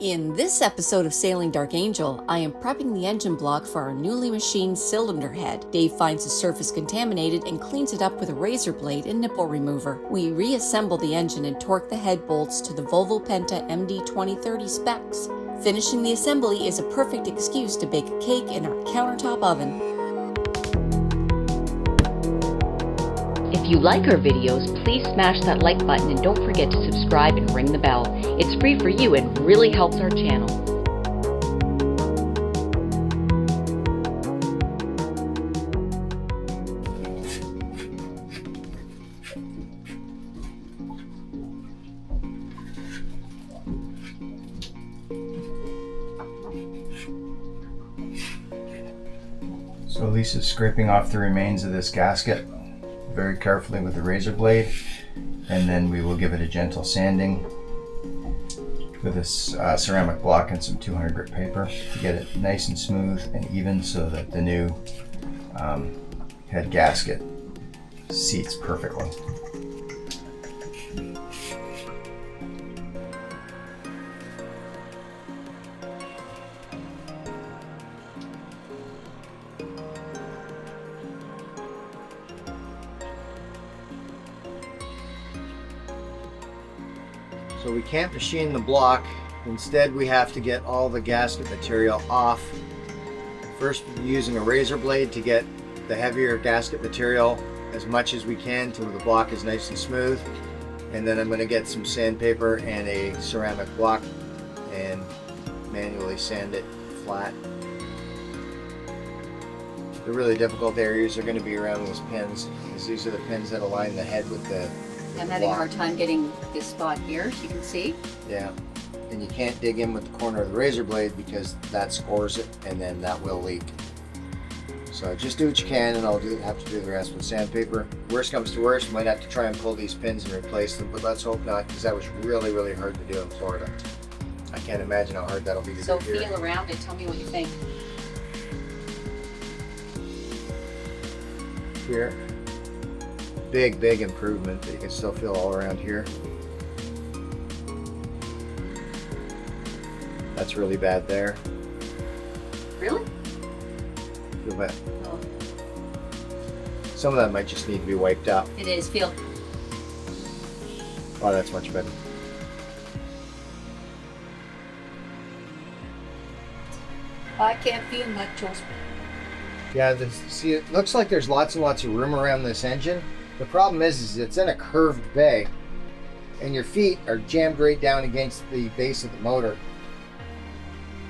In this episode of Sailing Dark Angel, I am prepping the engine block for our newly machined cylinder head. Dave finds the surface contaminated and cleans it up with a razor blade and nipple remover. We reassemble the engine and torque the head bolts to the Volvo Penta MD2030 specs. Finishing the assembly is a perfect excuse to bake a cake in our countertop oven. If you like our videos, please smash that like button and don't forget to subscribe and ring the bell. It's free for you and really helps our channel. So Lisa's scraping off the remains of this gasket very carefully with a razor blade, and then we will give it a gentle sanding with this ceramic block and some 200 grit paper to get it nice and smooth and even so that the new head gasket seats perfectly. So we can't machine the block. Instead, we have to get all the gasket material off. First, we're using a razor blade to get the heavier gasket material as much as we can till the block is nice and smooth. And then I'm going to get some sandpaper and a ceramic block and manually sand it flat. The really difficult areas are going to be around those pins, because these are the pins that align the head with the I'm having a hard time getting this spot here, as you can see. Yeah, and you can't dig in with the corner of the razor blade because that scores it and then that will leak. So just do what you can, and I'll have to do the rest with sandpaper. Worst comes to worst, might have to try and pull these pins and replace them, but let's hope not, because that was really, really hard to do in Florida. I can't imagine how hard that'll be to do here. So feel around it, tell me what you think. Here. Big improvement, but you can still feel all around here. That's really bad there. Really? Feel bad. Oh. Some of that might just need to be wiped out. It is, feel. Oh, that's much better. I can't feel much. Yeah, see, it looks like there's lots and lots of room around this engine. The problem is it's in a curved bay, and your feet are jammed right down against the base of the motor,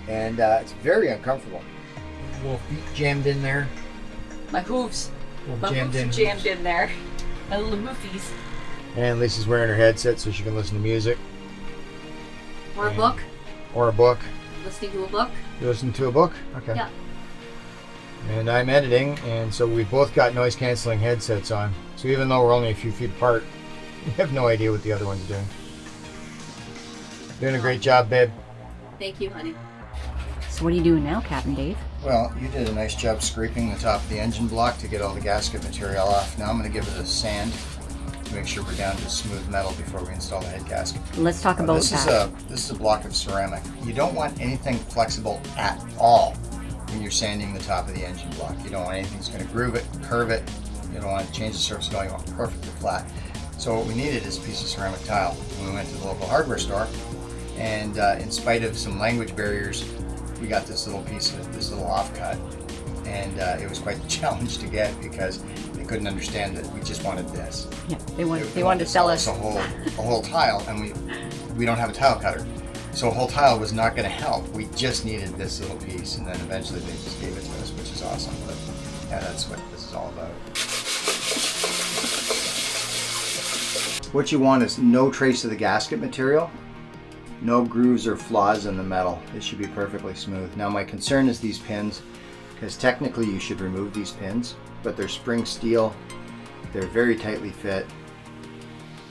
and it's very uncomfortable. Little feet jammed in there. My hooves. My jammed hooves are jammed in there. My little moofies. And Lisa's wearing her headset so she can listen to music. Or a book. Or a book. Listening to a book. You listen to a book? Okay. Yeah. And I'm editing, and so we've both got noise canceling headsets on. So even though we're only a few feet apart, we have no idea what the other one's doing. Doing a great job, babe. Thank you, honey. So what are you doing now, Captain Dave? Well, you did a nice job scraping the top of the engine block to get all the gasket material off. Now I'm going to give it a sand to make sure we're down to smooth metal before we install the head gasket. Let's talk about that. This is a block of ceramic. You don't want anything flexible at all when you're sanding the top of the engine block. You don't want anything that's going to groove it, curve it. You don't want to change the surface at all. You want it perfectly flat. So what we needed is a piece of ceramic tile. We went to the local hardware store, and in spite of some language barriers, we got this little piece of this little offcut, and it was quite the challenge to get because they couldn't understand that we just wanted this. Yeah, they wanted to sell us a whole tile, and we don't have a tile cutter. So a whole tile was not going to help. We just needed this little piece, and then eventually they just gave it to us, which is awesome. But yeah, that's what this is all about. What you want is no trace of the gasket material, no grooves or flaws in the metal. It should be perfectly smooth. Now my concern is these pins, because technically you should remove these pins, but they're spring steel, they're very tightly fit,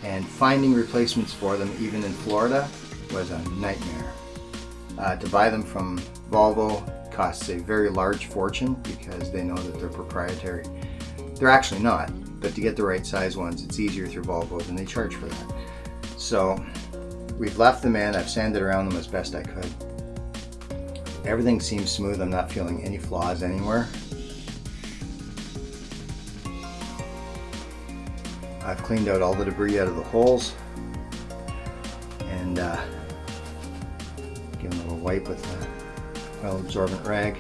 and finding replacements for them, even in Florida, was a nightmare. To buy them from Volvo costs a very large fortune because they know that they're proprietary. They're actually not, but to get the right size ones, it's easier through Volvo, and they charge for that. So We've left them in. I've sanded around them as best I could. Everything seems smooth. I'm not feeling any flaws anywhere. I've cleaned out all the debris out of the holes and given a little wipe with a well absorbent rag.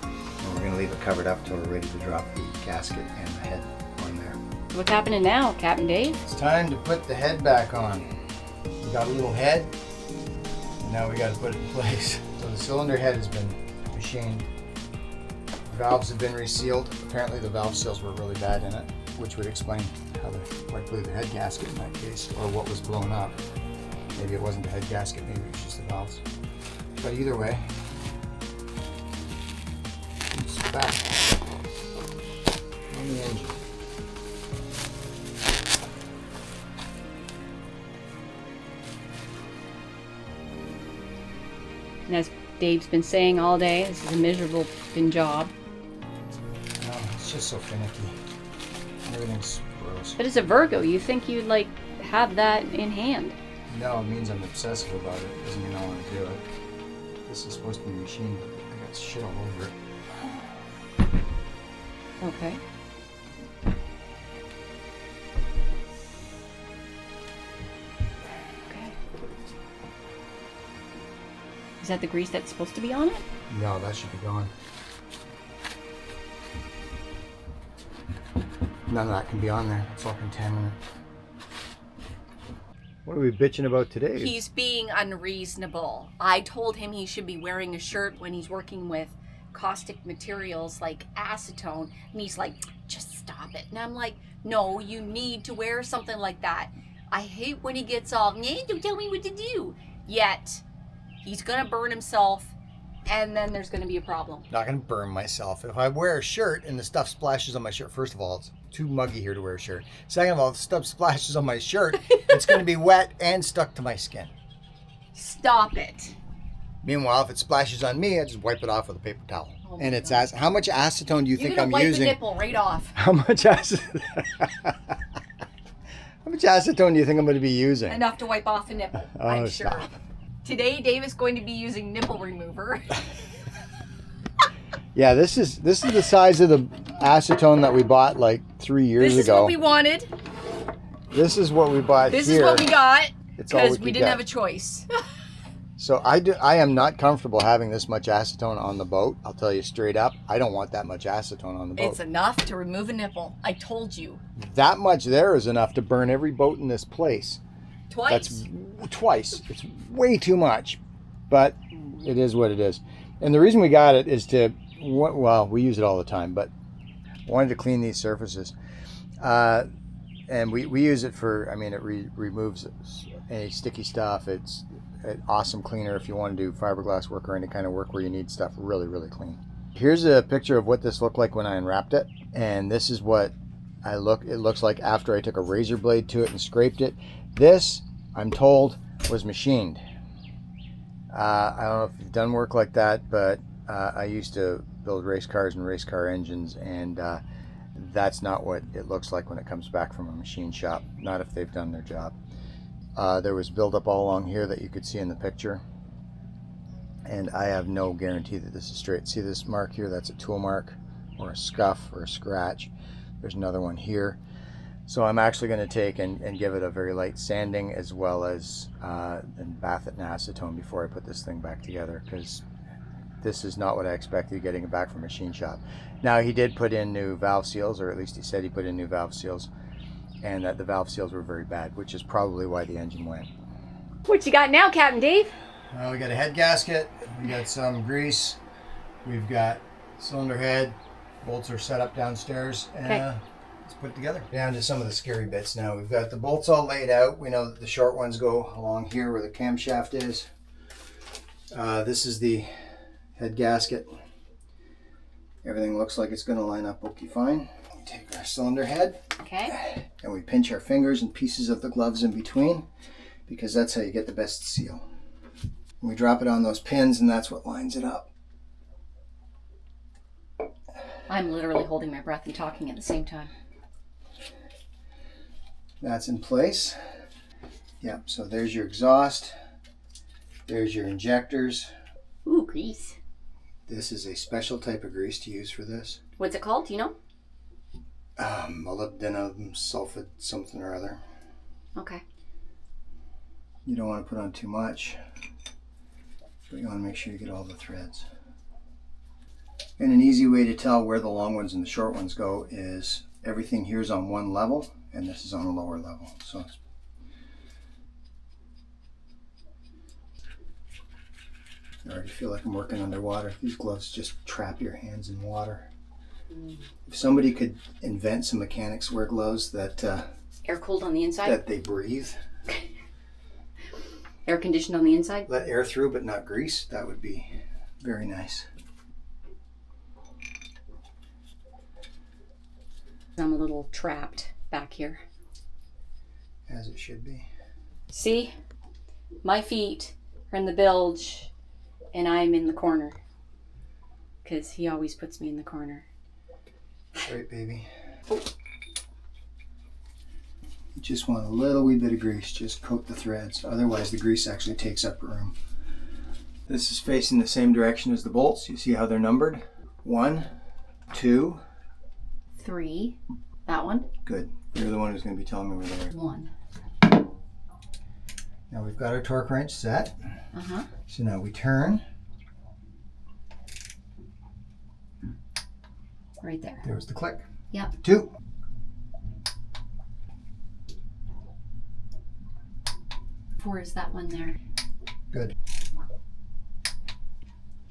And we're going to leave it covered up until we're ready to drop the gasket and the head on there. What's happening now, Captain Dave? It's time to put the head back on. We got a little head and now we got to put it in place. So the cylinder head has been machined. The valves have been resealed. Apparently the valve seals were really bad in it, which would explain how why blew the head gasket in that case, or what was blown up. Maybe it wasn't the head gasket, maybe it was just the valves. But either way, it's back on the engine. And as Dave's been saying all day, this is a miserable fucking job. No, it's just so finicky. Everything's gross. But as a Virgo, you think you'd like have that in hand. No, it means I'm obsessive about it. It doesn't mean I want to do it. This is supposed to be machined, but I got shit all over it. Okay. Okay. Is that the grease that's supposed to be on it? No, that should be gone. None of that can be on there. It's all contaminant. What are we bitching about today? He's being unreasonable. I told him he should be wearing a shirt when he's working with caustic materials like acetone, and he's like, just stop it. And I'm like, no, you need to wear something like that. I hate when he gets all, nah, don't tell me what to do. Yet, he's gonna burn himself, and then there's gonna be a problem. Not gonna burn myself. If I wear a shirt and the stuff splashes on my shirt, first of all, it's too muggy here to wear a shirt. Second of all, if the stuff splashes on my shirt, it's gonna be wet and stuck to my skin. Stop it. Meanwhile, if it splashes on me, I just wipe it off with a paper towel. Oh And it's as how much acetone do you think I'm wipe using? the nipple right off. How much acetone? How much acetone do you think I'm going to be using? Enough to wipe off a nipple, Oh, I'm sure. stop. Today, Dave is going to be using nipple remover. Yeah, this is the size of the acetone that we bought like 3 years This is ago. what we wanted. This is what we bought This here. is what we got It's all because we we could didn't get. have a choice. So I am not comfortable having this much acetone on the boat. I'll tell you straight up. I don't want that much acetone on the boat. It's enough to remove a nipple. I told you. That much there is enough to burn every boat in this place. Twice. That's twice. It's way too much, but it is what it is. And the reason we got it is to, well, we use it all the time, but I wanted to clean these surfaces. And we use it for, I mean, it removes any sticky stuff. It's an awesome cleaner if you want to do fiberglass work or any kind of work where you need stuff really, really clean. Here's a picture of what this looked like when I unwrapped it. And this is what it looks like after I took a razor blade to it and scraped it. This, I'm told, was machined. I don't know if you've done work like that, but I used to build race cars and race car engines, and that's not what it looks like when it comes back from a machine shop, not if they've done their job. There was buildup all along here that you could see in the picture, and I have no guarantee that this is straight. See this mark here? That's a tool mark or a scuff or a scratch. There's another one here. So I'm actually going to take and give it a very light sanding, as well as and bath it in acetone before I put this thing back together, because this is not what I expected getting it back from a machine shop. Now, he did put in new valve seals, or at least he said he put in new valve seals, and that the valve seals were very bad, which is probably why the engine went. What you got now, Captain Dave? We got a head gasket, we got some grease, we've got cylinder head, bolts are set up downstairs, and let's put it together. Down to some of the scary bits now. We've got the bolts all laid out. We know that the short ones go along here where the camshaft is. This is the head gasket. Everything looks like it's going to line up okay fine. We take our cylinder head, and we pinch our fingers and pieces of the gloves in between, because that's how you get the best seal. We drop it on those pins, and that's what lines it up. I'm literally holding my breath and talking at the same time. That's in place. Yep, so there's your exhaust. There's your injectors. Ooh, grease. This is a special type of grease to use for this. What's it called? Do you know? Molybdenum sulfate something or other. Okay. You don't want to put on too much, but you want to make sure you get all the threads. And an easy way to tell where the long ones and the short ones go is everything here is on one level and this is on a lower level. So I already feel like I'm working underwater. These gloves just trap your hands in water. If somebody could invent some mechanics wear gloves that Air cooled on the inside? that they breathe, Air conditioned on the inside? let air through but not grease, that would be very nice. I'm a little trapped back here. As it should be. See? My feet are in the bilge and I'm in the corner. Because he always puts me in the corner. Right, baby. You just want a little wee bit of grease, just coat the threads. Otherwise the grease actually takes up room. This is facing the same direction as the bolts. You see how they're numbered? 1, 2, 3. That one? good. You're the one who's going to be telling me where they are. 1. Now we've got our torque wrench set. Uh-huh. So now we turn. Right there. There was the click. Yep. 2. Four is that one there. Good.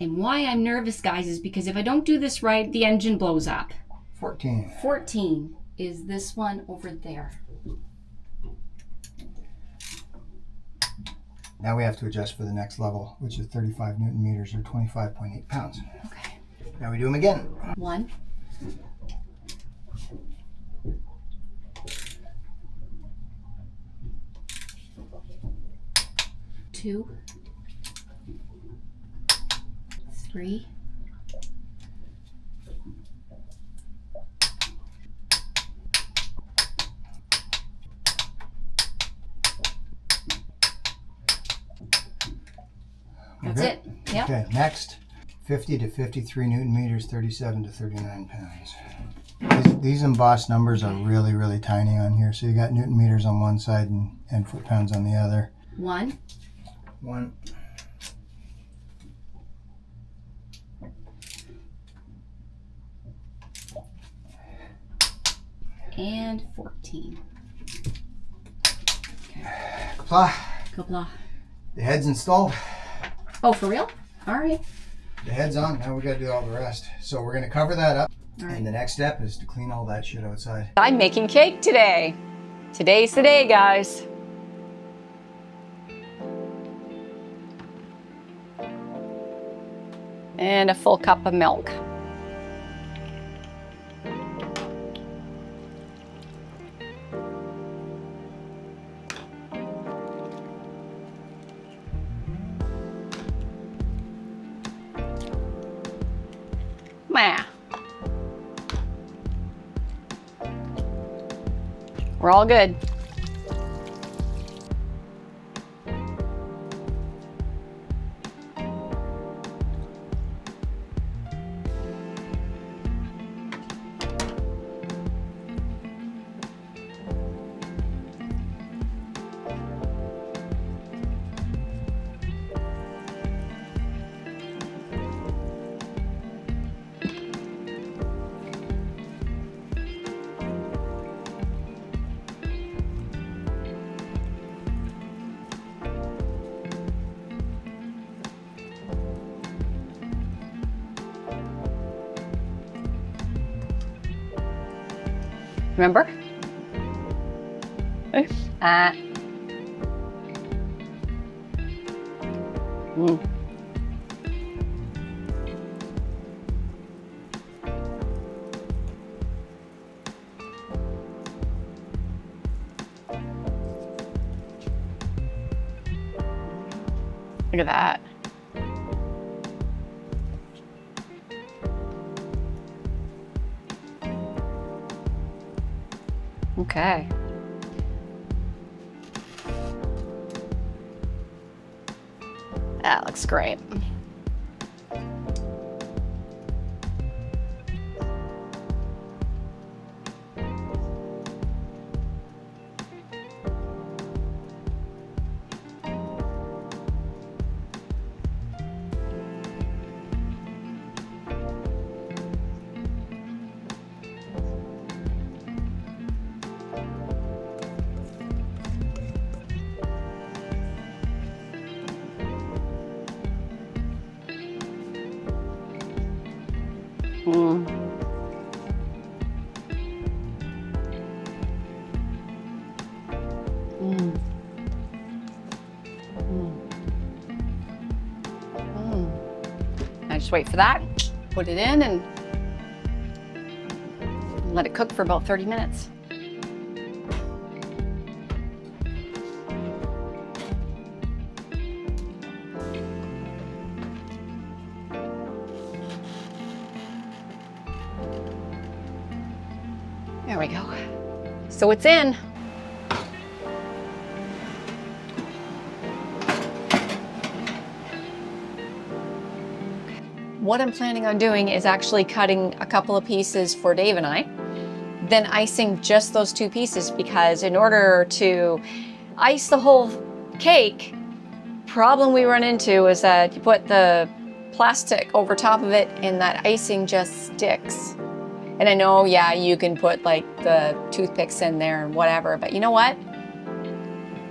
And why I'm nervous, guys, is because if I don't do this right, the engine blows up. 14. 14 is this one over there. Now we have to adjust for the next level, which is 35 Newton meters or 25.8 pounds. Okay. Now we do them again. 1. 2. 3. 'We're That's good? it. Yep. Okay, next. 50 to 53 Newton meters, 37 to 39 pounds. These embossed numbers are really, really tiny on here. So you got Newton meters on one side and foot pounds on the other. 1. 1. And 14. Kapla. Kapla. The head's installed. Oh, for real? All right. The head's on. Now we got to do all the rest. So we're going to cover that up. All right. And the next step is to clean all that shit outside. I'm making cake today. Today's the day, guys. And a full cup of milk. Meh. We're all good. Remember? Look at that. Okay. That looks great. Mm. Mm. Mm. Mm. I just wait for that, put it in, and let it cook for about 30 minutes. There we go. So it's in. What I'm planning on doing is actually cutting a couple of pieces for Dave and I, then icing just those 2 pieces, because in order to ice the whole cake, problem we run into is that you put the plastic over top of it and that icing just sticks. And I know, yeah, you can put like the toothpicks in there and whatever, but you know what?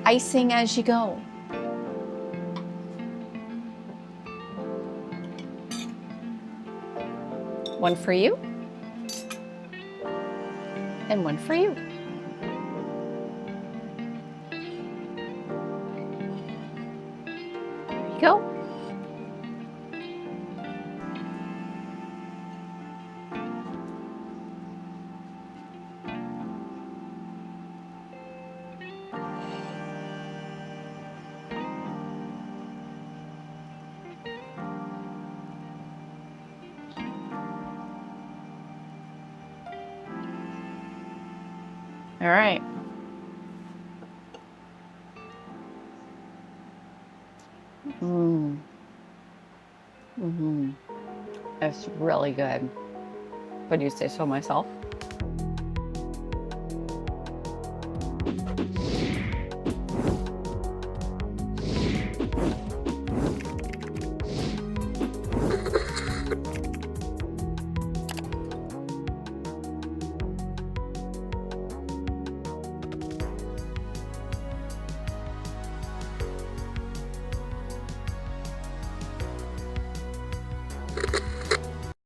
Icing as you go. One for you, and one for you. There you go. All right. That's really good. What do you say so myself?